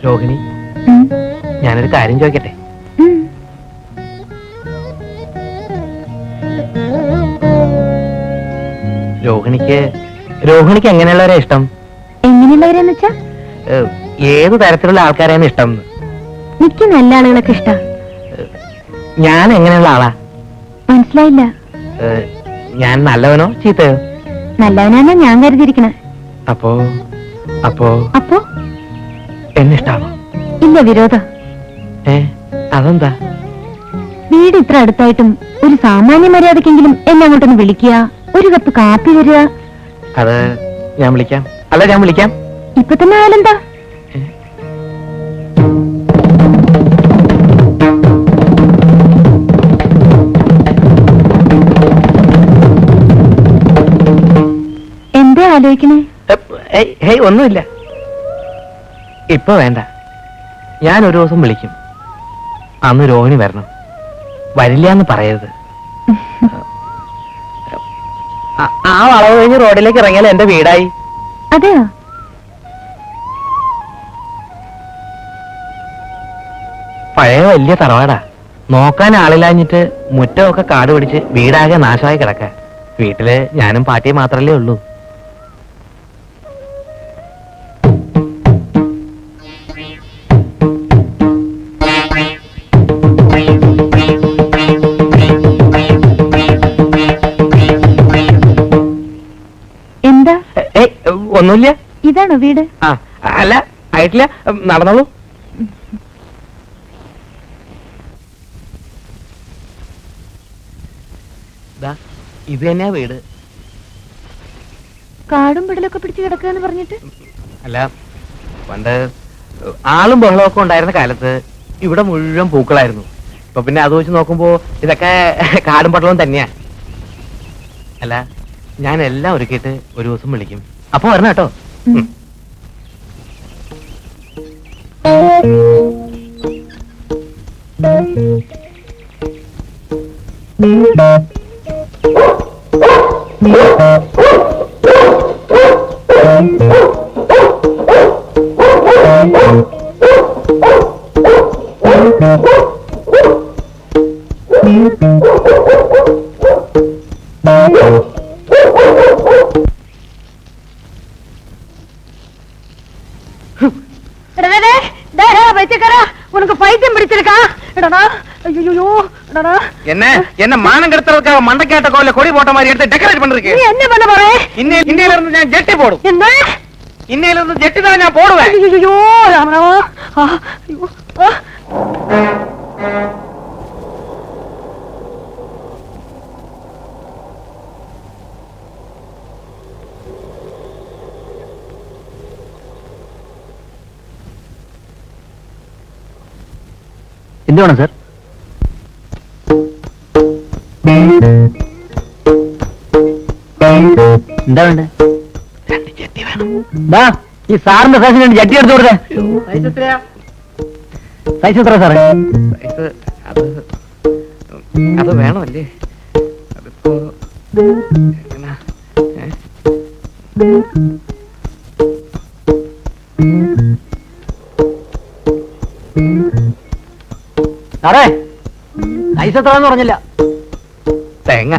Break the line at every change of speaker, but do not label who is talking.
രോഹിണി, ഞാനൊരു കാര്യം ചോദിക്കട്ടെ? രോഹിണിക്ക് എങ്ങനെയുള്ളവരെ ഇഷ്ടം?
എങ്ങനെയുള്ളവരെന്ന് വെച്ചാ
ഏത് തരത്തിലുള്ള ആൾക്കാരെയാണ് ഇഷ്ടം?
എനിക്ക് നല്ല ആളുകളൊക്കെ ഇഷ്ടം.
ഞാൻ എങ്ങനെയുള്ള ആളാ?
മനസ്സിലായില്ല.
ഞാൻ നല്ലവനോ ചീത്തയോ?
നല്ലവനാണ് ഞാൻ കരുതിയിരിക്കണേ.
അപ്പോ അപ്പോ
അപ്പോ
എന്നിഷ്ടാണോ?
ഇല്ല, വിരോധം.
അതെന്താ?
വീട് ഇത്ര അടുത്തായിട്ടും ഒരു സാമാന്യ മര്യാദക്കെങ്കിലും എന്നെ അങ്ങോട്ടൊന്ന് വിളിക്കുക, ഒരു കപ്പ് കാപ്പി വരിക.
അത് ഞാൻ വിളിക്കാം. അല്ല, ഞാൻ വിളിക്കാം.
ഇപ്പൊ തന്നെ ആയാലെന്താ? എന്താ ആലോചിക്കണേ?
ഒന്നുമില്ല. ഇപ്പൊ വേണ്ട. ഞാൻ ഒരു ദിവസം വിളിക്കും. അന്ന് രോഹിണി വരണം. വരില്ല എന്ന് പറയരുത്. ആ വളവ് കഴിഞ്ഞ് റോഡിലേക്ക് ഇറങ്ങിയാൽ എന്റെ വീടായി.
അതെയോ?
പഴയ വലിയ തറവാടാ. നോക്കാൻ ആളില്ലാഞ്ഞിട്ട് മുറ്റമൊക്കെ കാട് പിടിച്ച് വീടാകെ നാശമായി കിടക്ക. വീട്ടില് ഞാനും പാട്ടിയും മാത്രല്ലേ ഉള്ളൂ.
എന്താ?
ഒന്നുമില്ല.
ഇതാണോ വീട്?
അല്ല, ആയിട്ടില്ല. നടന്നോളൂ. ഇത് തന്നെയാ വീട്.
കാടും പിടലൊക്കെ പിടിച്ച് കിടക്കുക പറഞ്ഞിട്ട്?
അല്ല, പണ്ട് ആളും ബഹളമൊക്കെ ഉണ്ടായിരുന്ന കാലത്ത് ഇവിടെ മുഴുവൻ പൂക്കളായിരുന്നു. ഇപ്പൊ പിന്നെ അത് വെച്ച് നോക്കുമ്പോ ഇതൊക്കെ കാടും പട്ടളവും തന്നെയാ. അല്ല, ഞാൻ എല്ലാം ഒരുക്കിയിട്ട് ഒരു ദിവസം വിളിക്കും. അപ്പൊ വരണം കേട്ടോ.
உனக்கு பைத்தியம் பிடிச்சிருக்கா?
என்ன மானம் கெடுத்துறதுக்காக மண்டைக்காட்ட கோயில கொடி போட்ட மாதிரி எடுத்து டெக்கரேட் பண்றீங்க.
நீ என்ன பண்ண போற?
இன்னையில இருந்து நான் ஜெட்டி போடும்.
என்ன?
இன்னையில இருந்து ஜெட்டி தான் நான் போடுவேன்.
ஐயோ ராமராவா.
എന്ത് വേണം സാർ? എന്താ വേണ്ട? ജട്ടി വേണം. ഈ സാറിന്റെ സൈസിന് വേണ്ടി ജട്ടി എടുത്തു കൊടുത്തേ. സൈസ് എത്ര സാറേ? അത് വേണമല്ലേ? അതിപ്പോ സാറേ, സൈസ് എത്രന്ന് പറഞ്ഞില്ല. തേങ്ങ